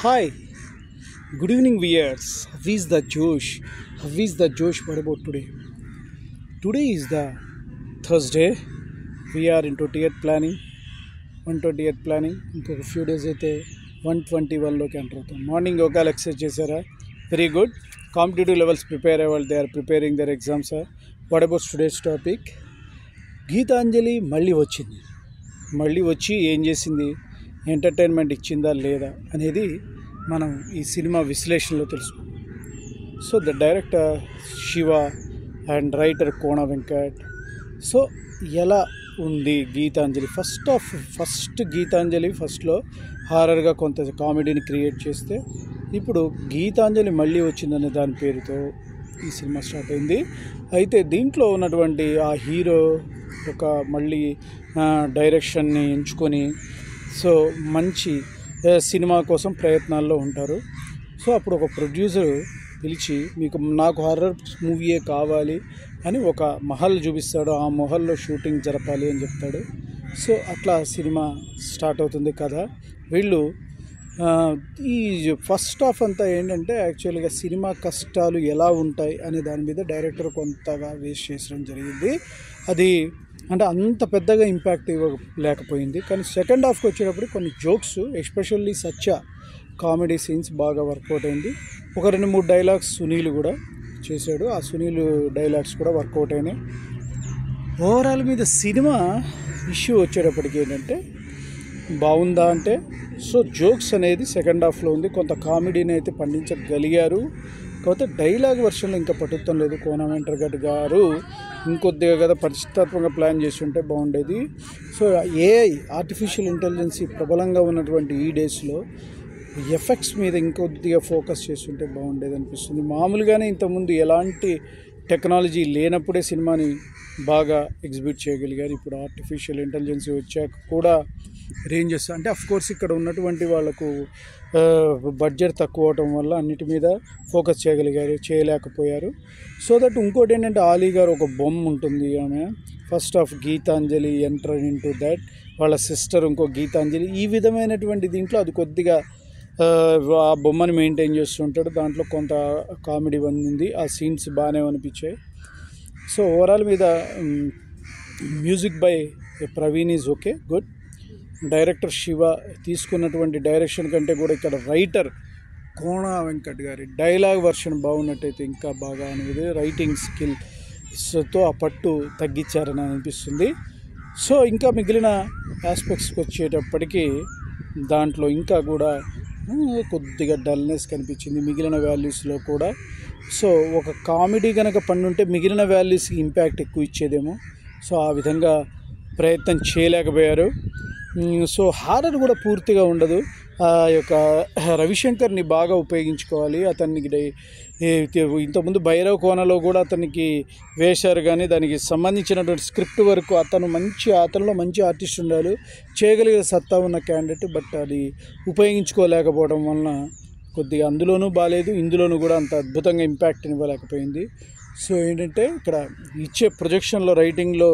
Hi, good evening, viewers. How is the Josh? How is the Josh? What about today? Today is the Thursday. We are in 20th planning, 120th planning. ఇంకొక few days అయితే 121లోకి enter అవుతాం. Morning యోగాలు exercise చేశారా? Very good. Competitive levels prepare అయ్యే వాళ్ళు they are preparing their exams. What about today's topic? Geetanjali మళ్ళీ వచ్చి ఏం చేసింది, ఎంటర్టైన్మెంట్ ఇచ్చిందా లేదా అనేది మనం ఈ సినిమా విశ్లేషణలో తెలుసుకుందాం. So the director Shiva and writer Kona Venkat. So ఎలా ఉంది గీతాంజలి? ఫస్ట్ గీతాంజలి ఫస్ట్లో హారర్గా కొంత కామెడీని క్రియేట్ చేస్తే ఇప్పుడు గీతాంజలి మళ్ళీ వచ్చిందనే దాని పేరుతో ఈ సినిమా స్టార్ట్ అయింది. అయితే దీంట్లో ఉన్నటువంటి ఆ హీరో ఒక మళ్ళీ డైరెక్షన్ని ఎంచుకొని సో మంచి సినిమా కోసం ప్రయత్నాల్లో ఉంటారు. సో అప్పుడు ఒక ప్రొడ్యూసర్ పిలిచి నాకు హారర్ మూవీయే కావాలి అని ఒక మహల్ చూపిస్తాడు. ఆ మహల్లో షూటింగ్ జరపాలి అని చెప్తాడు. సో అట్లా సినిమా స్టార్ట్ అవుతుంది కథ. వీళ్ళు ఈ ఫస్ట్ హాఫ్ అంతా ఏంటంటే యాక్చువల్గా సినిమా కష్టాలు ఎలా ఉంటాయి అనే దాని మీద డైరెక్టర్ కొంతగా వేస్ట్ చేసడం జరిగింది. అది అంటే అంత పెద్దగా ఇంపాక్ట్ లేకపోయింది. కానీ సెకండ్ హాఫ్కి వచ్చేటప్పుడు కొన్ని జోక్స్, ఎస్పెషల్లీ సత్య కామెడీ సీన్స్ బాగా వర్కౌట్ అయింది. ఒక 2-3 డైలాగ్స్ సునీల్ కూడా చేశాడు. ఆ సునీల్ డైలాగ్స్ కూడా వర్కౌట్ అయినాయి. ఓవరాల్ మీద సినిమా ఇష్యూ వచ్చేటప్పటికి ఏంటంటే బాగుందా అంటే సో జోక్స్ అనేది సెకండ్ హాఫ్లో ఉంది. కొంత కామెడీని అయితే పండించగలిగారు. కాకపోతే డైలాగ్ వర్షన్లో ఇంకా పట్టుతం లేదు. కోన వెంకట్ గారు ఇంకొద్దిగా కదా పరిష్టాత్మకంగా ప్లాన్ చేసి ఉంటే బాగుండేది. సో ఏఐ ఆర్టిఫిషియల్ ఇంటెలిజెన్స్ ప్రబలంగా ఉన్నటువంటి ఈ డేస్లో ఎఫెక్ట్స్ మీద ఇంకొద్దిగా ఫోకస్ చేస్తుంటే బాగుండేది అనిపిస్తుంది. మామూలుగానే ఇంతకుముందు ఎలాంటి టెక్నాలజీ లేనప్పుడే సినిమాని బాగా ఎగ్జిబిట్ చేయగలిగారు. ఇప్పుడు ఆర్టిఫిషియల్ ఇంటెలిజెన్స్ వచ్చాక కూడా రేంజెస్ అంటే అఫ్కోర్స్ ఇక్కడ ఉన్నటువంటి వాళ్ళకు బడ్జెట్ తక్కువ అవటం వల్ల అన్నిటి మీద ఫోకస్ చేయలేకపోయారు. సో దట్ ఇంకోటి ఏంటంటే ఆలీ గారు ఒక బొమ్మ ఉంటుంది. ఆమె first of Geetanjali enter into that, వాళ్ళ సిస్టర్ ఇంకో గీతాంజలి, ఈ విధమైనటువంటి దీంట్లో అది కొద్దిగా ఆ బొమ్మని మెయింటైన్ చేస్తుంటాడు. దాంట్లో కొంత కామెడీ ఉంది. ఆ సీన్స్ బాగానే అనిపించాయి. సో ఓవరాల్ మీద music by Praveen is okay, good. Director Shiva తీసుకున్నటువంటి డైరెక్షన్ కంటే కూడా ఇక్కడ రైటర్ కోన వెంకట్ గారి డైలాగ్ వర్షన్ బాగున్నట్టయితే ఇంకా బాగా అనేది రైటింగ్ స్కిల్స్తో ఆ పట్టు తగ్గించారని అనిపిస్తుంది. సో ఇంకా మిగిలిన ఆస్పెక్ట్స్కి వచ్చేటప్పటికి దాంట్లో ఇంకా కూడా కొద్దిగా డల్నెస్ కనిపించింది మిగిలిన వాల్యూస్లో కూడా. సో ఒక కామెడీ కనుక పండుంటే మిగిలిన వాల్యూస్కి ఇంపాక్ట్ ఎక్కువ ఇచ్చేదేమో. సో ఆ విధంగా ప్రయత్నం చేయలేకపోయారు. సో హారర్ కూడా పూర్తిగా ఉండదు. ఆ యొక్క రవిశంకర్ని బాగా ఉపయోగించుకోవాలి. అతనికి ఇంతకుముందు భైరవ్ కోనలో కూడా అతనికి వేశారు, కానీ దానికి సంబంధించినటువంటి స్క్రిప్ట్ వరకు అతనిలో మంచి ఆర్టిస్ట్ ఉండాలి, చేయగలిగే సత్తా ఉన్న క్యాండిడేట్. బట్ అది ఉపయోగించుకోలేకపోవడం వలన కొద్దిగా అందులోనూ బాగాలేదు, ఇందులోనూ కూడా అంత అద్భుతంగా ఇంపాక్ట్ ఇవ్వలేకపోయింది. సో ఏంటంటే ఇక్కడ ఇచ్చే ప్రొజెక్షన్లో రైటింగ్లో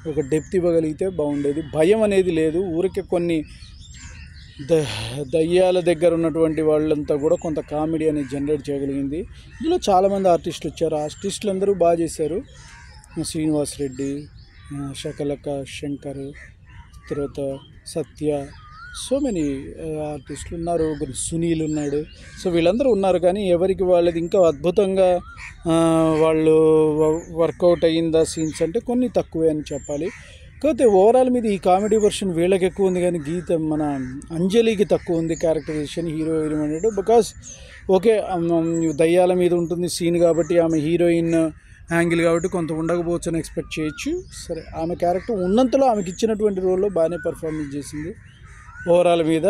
ఒక డెప్త్ ఇవ్వగలిగితే బాగుండేది. భయం అనేది లేదు. ఊరికే కొన్ని దయ్యాల దగ్గర ఉన్నటువంటి వాళ్ళంతా కూడా కొంత కామెడీ అనేది జనరేట్ చేయగలిగింది. ఇందులో చాలామంది ఆర్టిస్టులు వచ్చారు. ఆర్టిస్టులు అందరూ బాగా చేశారు. శ్రీనివాస్ రెడ్డి, శకలక శంకర్, తర్వాత సత్య, సో మెనీ ఆర్టిస్టులు ఉన్నారు. సునీల్ ఉన్నాడు. సో వీళ్ళందరూ ఉన్నారు. కానీ ఎవరికి వాళ్ళది ఇంకా అద్భుతంగా వాళ్ళు వర్కౌట్ అయ్యిందా సీన్స్ అంటే కొన్ని తక్కువే అని చెప్పాలి. కాకపోతే ఓవరాల్ మీద ఈ కామెడీ వర్షన్ వీళ్ళకి ఎక్కువ ఉంది, కానీ మన అంజలికి తక్కువ ఉంది క్యారెక్టరైజేషన్ హీరోయిన్ అనేది. బికాస్ ఓకే దయ్యాల మీద ఉంటుంది సీన్ కాబట్టి ఆమె హీరోయిన్ యాంగిల్ కాబట్టి కొంత ఉండకపోవచ్చు అని ఎక్స్పెక్ట్ చేయొచ్చు. సరే, ఆమె క్యారెక్టర్ ఉన్నంతలో ఆమెకి ఇచ్చినటువంటి రోల్లో బాగానే పర్ఫార్మెన్స్ చేసింది. ఓవరాల్ మీద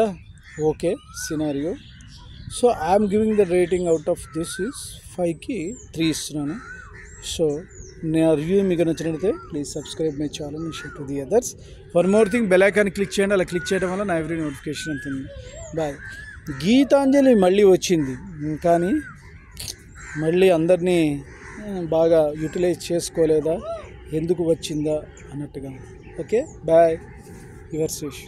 okay scenario. So I'm giving the rating out of this is 5కి 3 ఇస్తున్నాను. సో నా రివ్యూ మీకు నచ్చినట్లయితే please subscribe my channel and share to the others. One more thing, bell icon click చేయండి. అలా క్లిక్ చేయడం వల్ల నా ఎవ్రీ నోటిఫికేషన్ ఉంటుంది. బాయ్. గీతాంజలి మళ్ళీ వచ్చింది, కానీ మళ్ళీ అందరినీ బాగా యూటిలైజ్ చేసుకోలేదా, ఎందుకు వచ్చిందా అన్నట్టుగా. Okay, bye. యువర్ శేష్.